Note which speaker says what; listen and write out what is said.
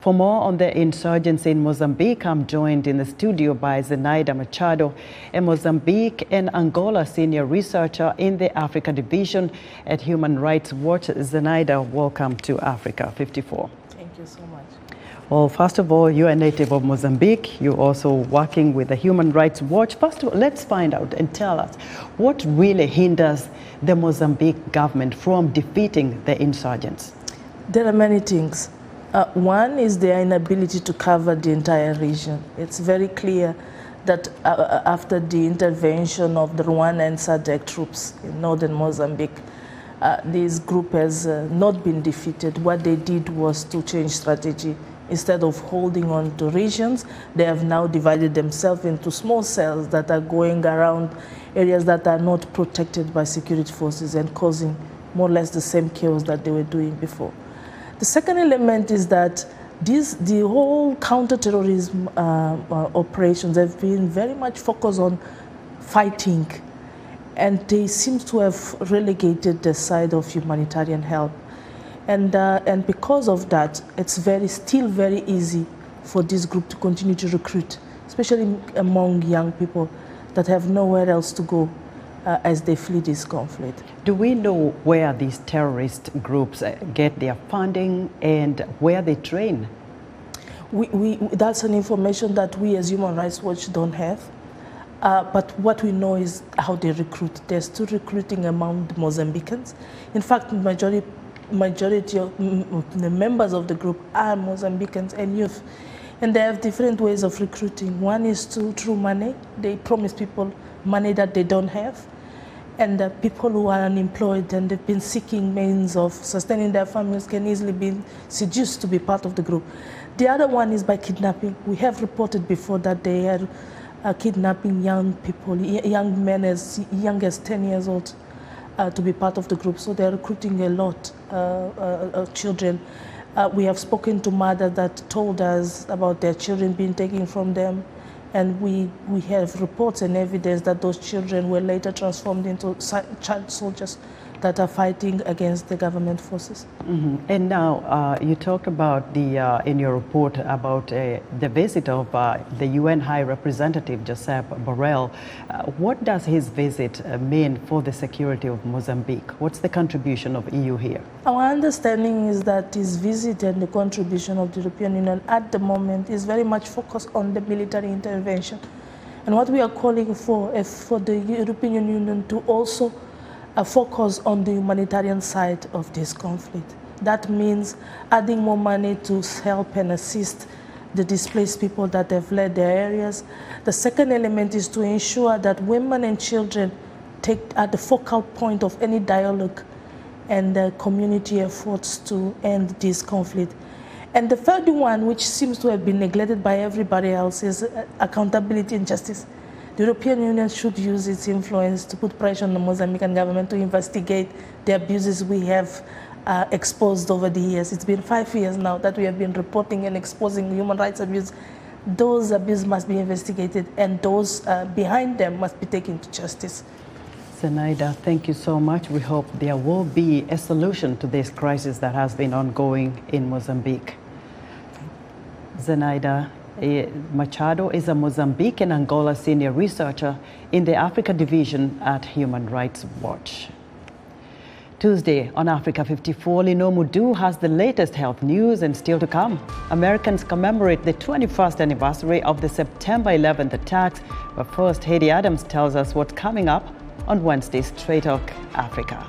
Speaker 1: For more on the insurgency in Mozambique, I'm joined in the studio by Zenaida Machado, a Mozambique and Angola senior researcher in the Africa Division at Human Rights Watch. Zenaida, welcome to Africa 54.
Speaker 2: Thank you so much.
Speaker 1: Well, first of all, you're a native of Mozambique. You're also working with the Human Rights Watch. First of all, let's find out and tell us what really hinders the Mozambique government from defeating the insurgents.
Speaker 2: There are many things. One is their inability to cover the entire region. It's very clear that after the intervention of the Rwanda and SADC troops in northern Mozambique, this group has not been defeated. What they did was to change strategy. Instead of holding on to regions, they have now divided themselves into small cells that are going around areas that are not protected by security forces and causing more or less the same chaos that they were doing before. The second element is that the whole counterterrorism operations have been very much focused on fighting, and they seem to have relegated the side of humanitarian help. And because of that, it's still very easy for this group to continue to recruit, especially among young people that have nowhere else to go as they flee this conflict.
Speaker 1: Do we know where these terrorist groups get their funding and where they train?
Speaker 2: That's an information that we as Human Rights Watch don't have. But what we know is how they recruit. They're still recruiting among the Mozambicans. In fact, majority of the members of the group are Mozambicans and youth. And they have different ways of recruiting. One is through money. They promise people money that they don't have. And the people who are unemployed and they've been seeking means of sustaining their families can easily be seduced to be part of the group. The other one is by kidnapping. We have reported before that they are kidnapping young people, young men as young as 10 years old to be part of the group. So they're recruiting a lot of children. We have spoken to mothers that told us about their children being taken from them. And we have reports and evidence that those children were later transformed into child soldiers that are fighting against the government forces.
Speaker 1: Mm-hmm. And now you talked about in your report about the visit of the UN High Representative Josep Borrell. What does his visit mean for the security of Mozambique? What's the contribution of EU here?
Speaker 2: Our understanding is that his visit and the contribution of the European Union at the moment is very much focused on the military intervention. And what we are calling for is for the European Union to also focus on the humanitarian side of this conflict. That means adding more money to help and assist the displaced people that have fled their areas. The second element is to ensure that women and children take at the focal point of any dialogue and community efforts to end this conflict. And the third one, which seems to have been neglected by everybody else, is accountability and justice. The European Union should use its influence to put pressure on the Mozambican government to investigate the abuses we have exposed over the years. It's been 5 years now that we have been reporting and exposing human rights abuse. Those abuses must be investigated, and those behind them must be taken to justice.
Speaker 1: Zenaida, thank you so much. We hope there will be a solution to this crisis that has been ongoing in Mozambique. Zenaida Machado is a Mozambique and Angola senior researcher in the Africa Division at Human Rights Watch. Tuesday on Africa 54, Lino Mudu has the latest health news and still to come. Americans commemorate the 21st anniversary of the September 11th attacks. But first, Heidi Adams tells us what's coming up on Wednesday's Straight Talk Africa.